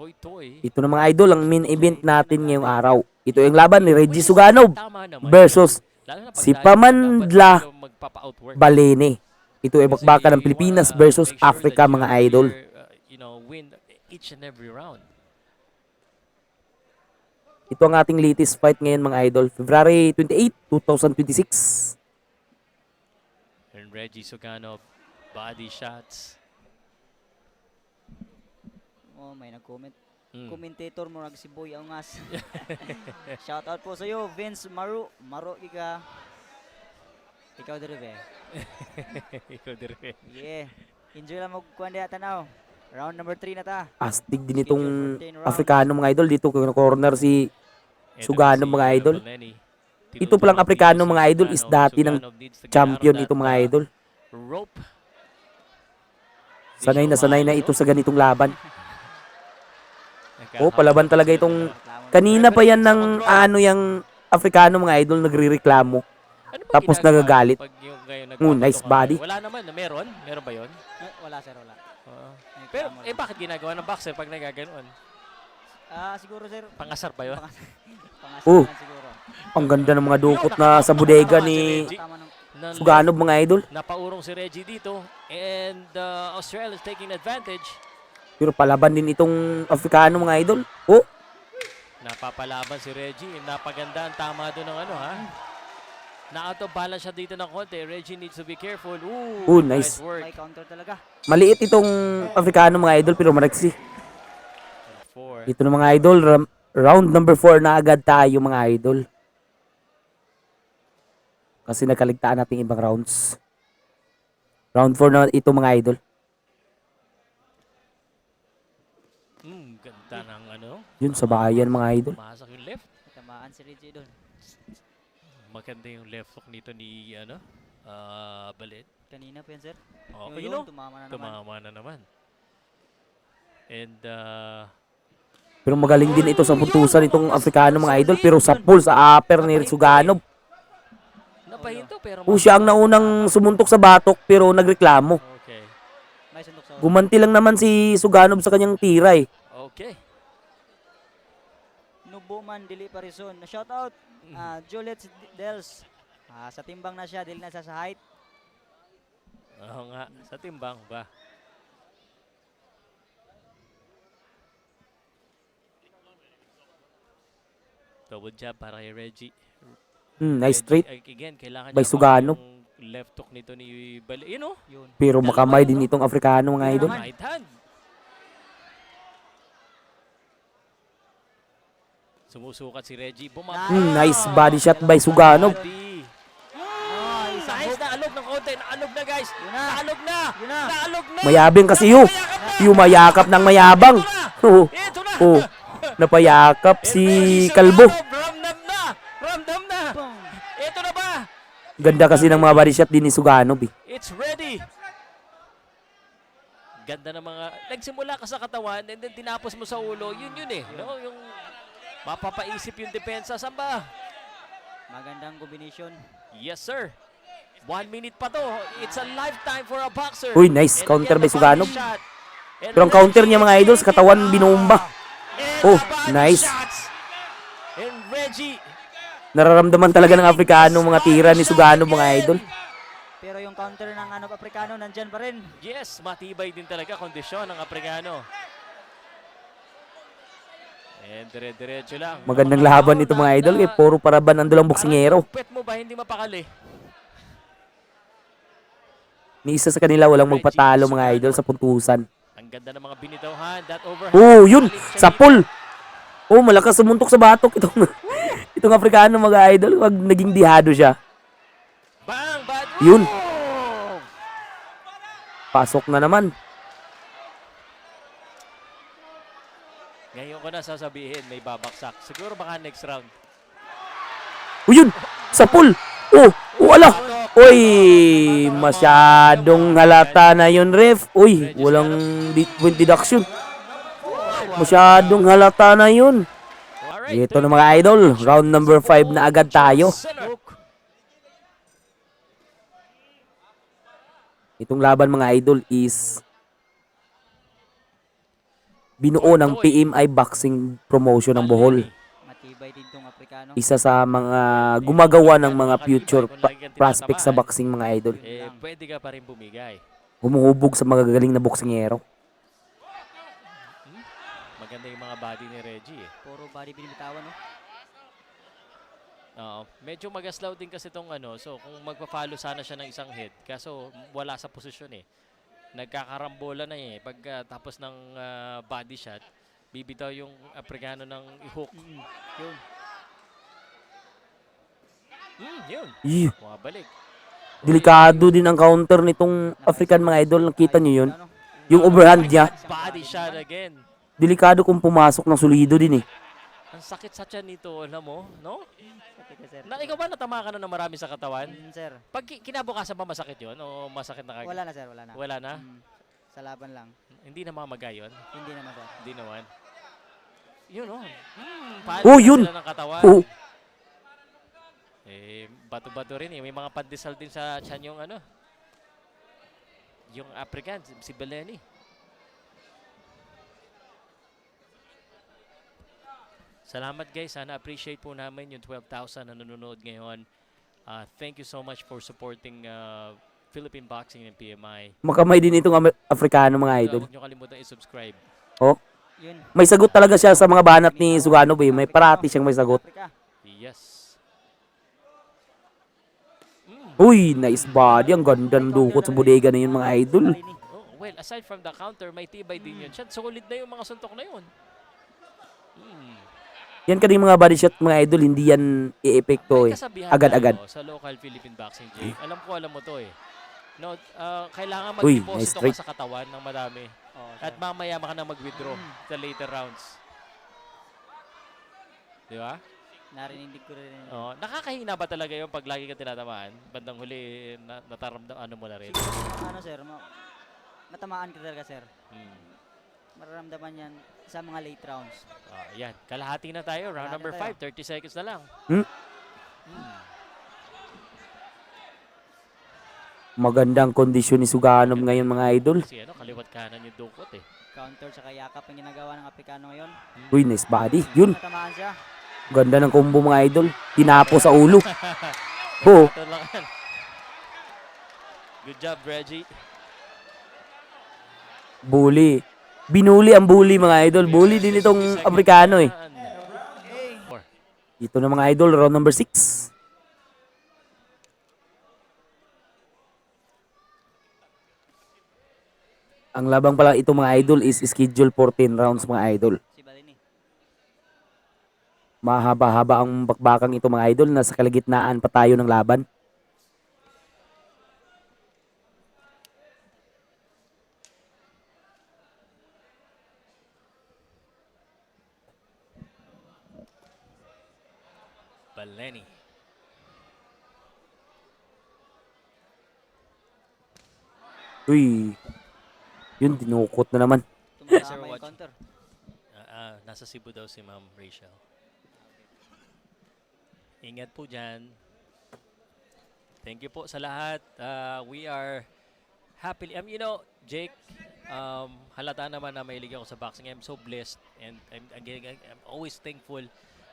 Toy Toy. Ito na mga idol, ang main event natin ngayong araw. Ito yung laban ni Reggie Suganov versus si Pamandla Balene. Ito ay bakbakan ng Pilipinas versus Africa mga idol. Win each and every round. Ito ang ating latest fight ngayon mga idol. February 28, 2026. And Reggie Suganov, body shots. Oh, may nag-comment. Commentator mo si Boy Angas. Shout out po sa iyo, Vince Maro ika. Ikaw diri be. Ikaw dire. Yeah. Enjoy lang mo kuan diha tanaw. Round number 3 na ta. Astig din itong Afrikano mga idol. Dito kung corner si Suganov mga idol. Ito palang Afrikano mga idol is dati ng champion ito mga idol. Rope. Sanay na ito sa ganitong laban. Oh, palaban talaga itong kanina pa yan ng yung Afrikano mga idol nagrereklamo. Tapos nagagalit. Nice body. Wala naman, meron ba 'yon? Wala sir, wala. Pero bakit ginagawa ng boxer pag nagaganoon? Siguro sir. Pangasar ba 'yon? Oh. Siguro. Ang ganda ng mga dukot na sa bodega ni Suganov mga idol. Napaurong si Reggie dito and Australia is taking advantage. Pero palaban din itong Afrikano mga idol. Oh. Napapalaban si Reggie. Napaganda ang tama doon ng Na-out of balance siya dito ng konti. Reggie needs to be careful. Ooh, nice work. May counter talaga. Maliit itong Afrikano mga idol pero maraksi. Ito na mga idol. Round number 4 na agad tayo mga idol. Kasi nakaligtaan natin ibang rounds. Round 4 na ito mga idol. Ganda ng Yun sa bayan mga idol. Masak yung left. Tamaan si Reggie doon. Maganda yung left hook nito ni Balet. Kanina pa yan sir. Okay, tumama na naman. And pero magaling din ito sa puntusan itong Afrikano mga idol. Pero sa pull sa upper ni Suganov. Napahinto pero siya ang naunang sumuntok sa batok pero nagreklamo. Okay. May sundok sa Gumanti lang naman si Suganov sa kanyang tira eh. Okay. Nubuman Dili Parison. Shout out Juliet Dels. Sa timbang na siya, dili na sa height. Oo nga, sa timbang ba? Double jab para kay Reggie. Nice straight Again, kailangan by Suganov. Yung left hook nito ni Balet. Yun. Pero makamay din itong Afrikano mga idol. Right hand. Sumusukat si Reggie. Nice body shot by Suganov. Nice na alog ng konti. Naalog na guys. Naalog na. Mayabang kasi yun. Yung mayakap ng mayabang. Oh. Napayakap si Kalbo. Ramdam na. Ito na ba? Ganda kasi ng mga body shot din ni Suganov eh. It's ready. Ganda ng mga nagsimula ka sa katawan and then tinapos mo sa ulo. Yun eh. No? Yung mapapaisip yung depensa. Saan ba? Magandang combination. Yes, sir. 1 minute pa to. It's a lifetime for a boxer. Uy, nice counter by Suganov. Pero ang counter niya mga idol sa katawan binomba. Oh, nice. And Reggie. Nararamdaman talaga ng Afrikano mga tira ni Suganov mga idol. Pero yung counter ng Afrikano nandyan pa rin. Yes, matibay din talaga kondisyon ng Afrikano. And dire-diretso lang. Magandang laban nito mga idol. Puro paraban ang dulang boksingero. Pet mo ba hindi mapakali? Ni isa sa kanila walang magpatalo mga idol sa puntusan. Ang ganda ng mga binitawhan. That overhand. Yun! Sa pull! Malakas sumuntok sa batok itong Afrikano mga idol. Wag naging dihado siya. Bang! Yun! Pasok na naman. Ngayon ko na sasabihin, may babaksak. Siguro baka next round. Yun! Sa pull! Wala! Uy! Masyadong halata na yun, ref. Uy! Walang point deduction. Masyadong halata na yun. Ito na mga idol. Round number 5 na agad tayo. Itong laban mga idol is binuo ng PMI Boxing Promotion ng Bohol. Matibay din tong Afrikano. Isa sa mga gumagawa ng mga future prospects sa boxing mga idol. Pwede ka pa rin bumigay. Humuhubog sa mga gagaling na boksingero. Maganda yung mga body ni Reggie. Puro body binibitawan, no? Oo. Medyo magaslaw din kasi itong so kung magpa-follow sana siya ng isang hit, kaso wala sa posisyon Nagkakarambola na pag tapos ng body shot, bibitaw yung Afrikano ng i-hook. Yun. Yun. Bumabalik. Delikado din ang counter nitong African mga idol. Nakita nyo yun? Yung overhand niya. Body shot again. Delikado kung pumasok ng solido din Ang sakit sa tiyan nito, alam mo, no? Sakit na, sir. Ikaw ba natama ka na ng marami sa katawan? Sir. Pag kinabukasan ba masakit yun? O masakit na kagad? Wala na, sir. Wala na. Wala na? Sa laban lang. Hindi na mamagay yun? Hindi naman, sir. Hindi naman. Yun, Yun. Sila ng katawan. Bato-bato rin May mga pandesal din sa tiyan yung yung African, si Beleni. Salamat guys. Sana appreciate po namin yung 12,000 na nanonood ngayon. Thank you so much for supporting Philippine Boxing and PMI. Makamay din itong Afrikano mga idol. Huwag nyo kalimutan i-subscribe. Yun. May sagot talaga siya sa mga banat ni Suganov. May parati siyang may sagot. Yes. Uy, nice body. Ang ganda ng dukot sa bodega na yun mga idol. Well, aside from the counter, may tibay din yun. Solid na yung mga suntok na yun. Yan kanina mga body shot mga idol, hindi yan i-epekto agad-agad. Sa local Philippine boxing, Jake. Alam mo to No, kailangan Uy, mag-deposito nice ka sa katawan ng madami. At mamaya ka na mag-withdraw sa later rounds. Di ba? Narinig ko rin. Nakakahina ba talaga yung pag lagi ka tinatamaan? Bandang huli, nataramdam mo na rin? Sir, matamaan ka talaga, sir. Mararamdaman yan sa mga late rounds. Yan. Kalahati na tayo. Round number 5. 30 seconds na lang. Magandang kondisyon ni Suganov ngayon mga idol. Kasi kaliwat kanan yung dukot Counter tsaka yakap ang ginagawa ng Afrikano ngayon. Uy, nice body. Yun. Matamaan siya. Ganda ng combo mga idol. Tinapo sa ulo. Good job, Reggie. Bully. Binuli ang bully mga idol. Bully din itong Afrikano Dito na mga idol, round number 6. Ang labang pala ito mga idol is schedule 14 rounds mga idol. Si Balini. Mahaba-haba ang bakbakang ito mga idol. Nasa kalagitnaan pa tayo ng laban. Baleni. Uy. Yun, dinukot na naman. Tumatama yung counter. Nasa Cebu daw si Ma'am Rachel. Ingat po dyan. Thank you po sa lahat. We are happily, Jake, halata naman na mahilig ako sa boxing. I'm so blessed and I'm always thankful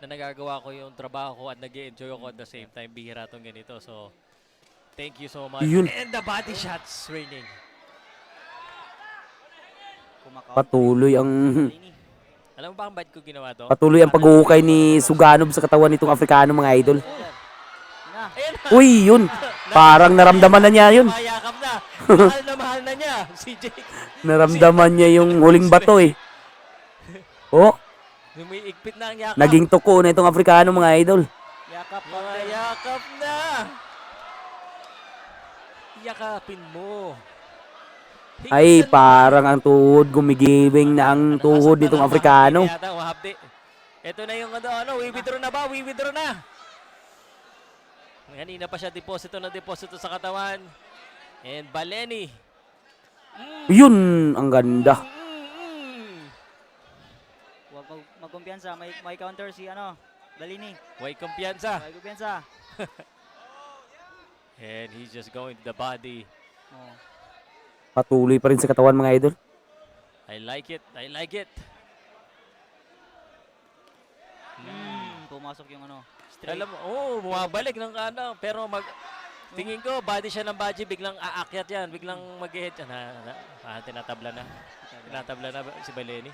na nagagawa ko yung trabaho ko at nag-enjoy ako at the same time. Bihira tong ganito. So, thank you so much. Yun. And the body shots raining. Patuloy ang Alam mo ba ang bad ko ginawa to? patuloy ang pag-uukay ni Suganov sa katawan nitong Afrikano mga idol. Uy, yun. Parang naramdaman na niya yun. Mayakap na. Mahal na niya si Jake. Naramdaman niya yung huling bato Lumiigpit na ang yakap. Naging tuko na itong Afrikano mga idol. Yakap pa. Yakap na. Yakapin mo. Ay, parang ang tuhod, gumigibing na ang tuhod nitong Afrikano. Ito na yung withdraw na ba? Withdraw na. Kanina pa siya deposito sa katawan. And Baleni. Yun, ang ganda. Huwag magkumpiyansa. May counter si Balini. May kumpiyansa. May kumpiyansa. And he's just going to the body. Patuloy pa rin sa katawan mga idol. I like it. pumasok yung ano, straight. Alam mo, bumabalik ng pero tingin ko, body siya ng Baji, biglang aakyat yan, biglang mag-hit yan. Tinatabla na. Tinatabla na si Baleni.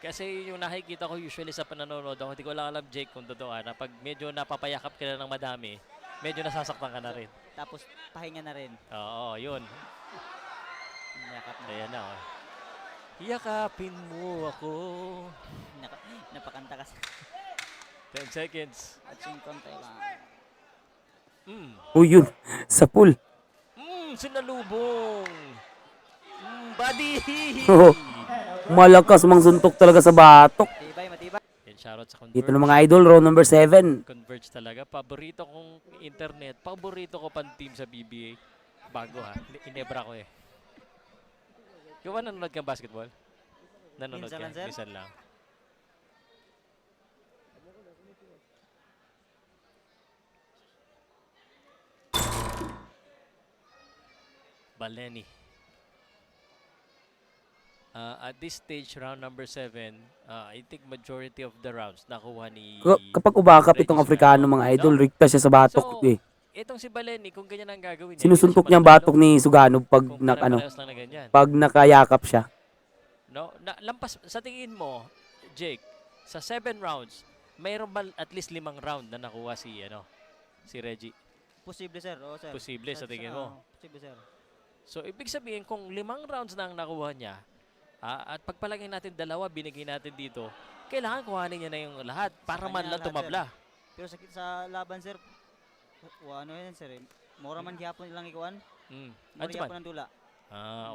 Kasi yung nakikita ko usually sa pananonood ako, hindi ko lang alam, Jake, kung totoo na pag medyo napapayakap ka na ng madami, medyo nasasaktan ka na rin. Tapos pahinga na rin. Oo, yun. Yakap na. Ayan na. Yakapin mo ako. Napakanta kasi. 10 seconds. At yung kontay lang. Uy, yun. Sa pool. Sinalubong. Buddy. Oo. Malakas mang suntok talaga sa batok. Matibay. Yan, shoutout sa Converge. Dito na mga idol, round number 7. Converge talaga. Paborito kong internet. Paborito ko pang team sa BBA. Bago Inebra ko eh. Ikaw ba nanonood kang basketball? Nanonood Minsan ka? lang, sir. Minsan lang. Baleni. At this stage, round number 7, I think majority of the rounds nakuha ni... Kapag ubakap itong Regis Afrikano Mano, mga idol, no? rikta siya sa batok. So, eh. Itong si Baleni, kung ganyan ang gagawin niya, Sinusuntok niya ang batok ni Suganov pag kung ano, pare-parehas lang na ganyan. pag nakayakap siya. No, lampas sa tingin mo, Jake, sa 7 rounds, mayroon ba at least 5 round na nakuha si Reggie? Posible, sir. Oo, sir. Posible sa tingin mo. Posible, sir. So ibig sabihin kung 5 rounds na ang nakuha niya, at pagpalagay natin 2 binigay natin dito, kailangan kuhanin niya na yung lahat para Sa man kanya lang lahat, tumabla. Pero sa laban, sir, ano yan, sir? Mura man gyapon ilang ikuan. Mura Adyo gyapon man. ang dula.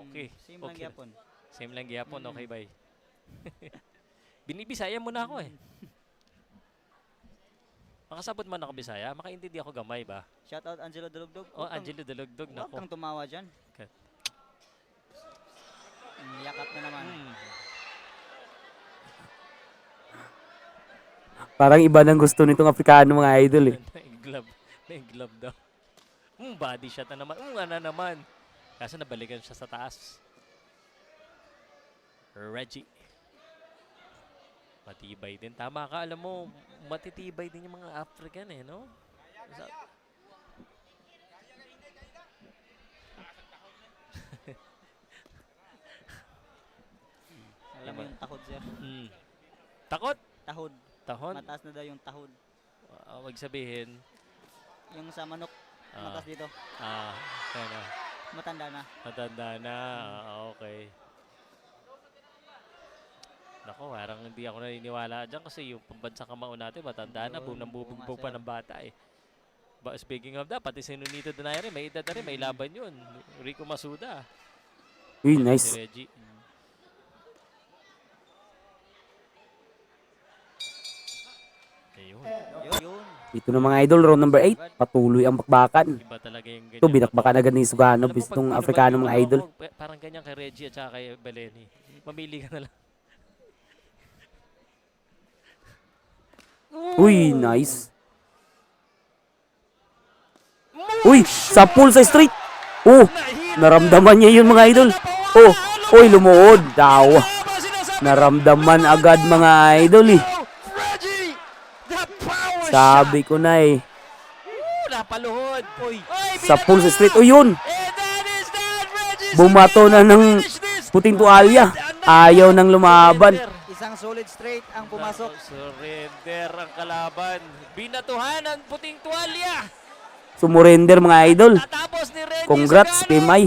Okay. Same lang Okay. gyapon. Same lang gyapon, okay bye. Binibisaya mo na ako eh. Makasabot man ako Bisaya, makaintindi ako gamay ba? Shout out Angelo Dalugdog. Angelo Dalugdog Huwag nako. kang tumawa dyan. Okay. Yakap na naman. Parang iba ng gusto nitong Afrikano mga idol eh. Nag-glove daw. Body shot na naman. Ano naman. Kaso nabalikan siya sa taas. Reggie. Matibay din. Tama ka, alam mo, matitibay din yung mga African eh, no? Alam mo yung tahod, sir. Takot? Tahod. Tahon? Mataas na daw yung tahod. Wag sabihin. Yung sa manok, mataas dito. Ano? Matanda na. Matanda na. Okay. Nako, parang hindi ako naniniwala dyan kasi yung pambansang kamao natin, matanda na, nambubugbog pa ng bata eh. Speaking of that, pati si Nonito Donaire, may edad na rin, may laban yun. Rico Masuda. Uy, Si nice. Reggie. Ayun. Yun. Dito na mga idol, round number 8. Patuloy ang bakbakan. Iba talaga yung ganyan. Ito, binakbakan agad ni Suganov. Alam mo, Itong pag Afrikano pinabalik mga mo idol. ako, parang ganyan kay Reggie at saka kay Baleni. Mamili ka na lang. Uy, nice. Uy, sa pool sa street. Oh, naramdaman niya yun mga idol. Oh, uy, lumuhod. Daw. Naramdaman agad mga idol eh. Reggie! The power Sabi ko na eh. Napaluhod. Sa pool sa street. Uy, yun. And that is that, Reggie! Bumato na ng puting tuwalya. Ayaw nang lumaban. Isang solid straight ang pumasok. Surrender ang kalaban. Binatuhan ang puting tuwalya. Sumurrender mga idol. Tatapos ni Reggie Congrats Sagano. kay May.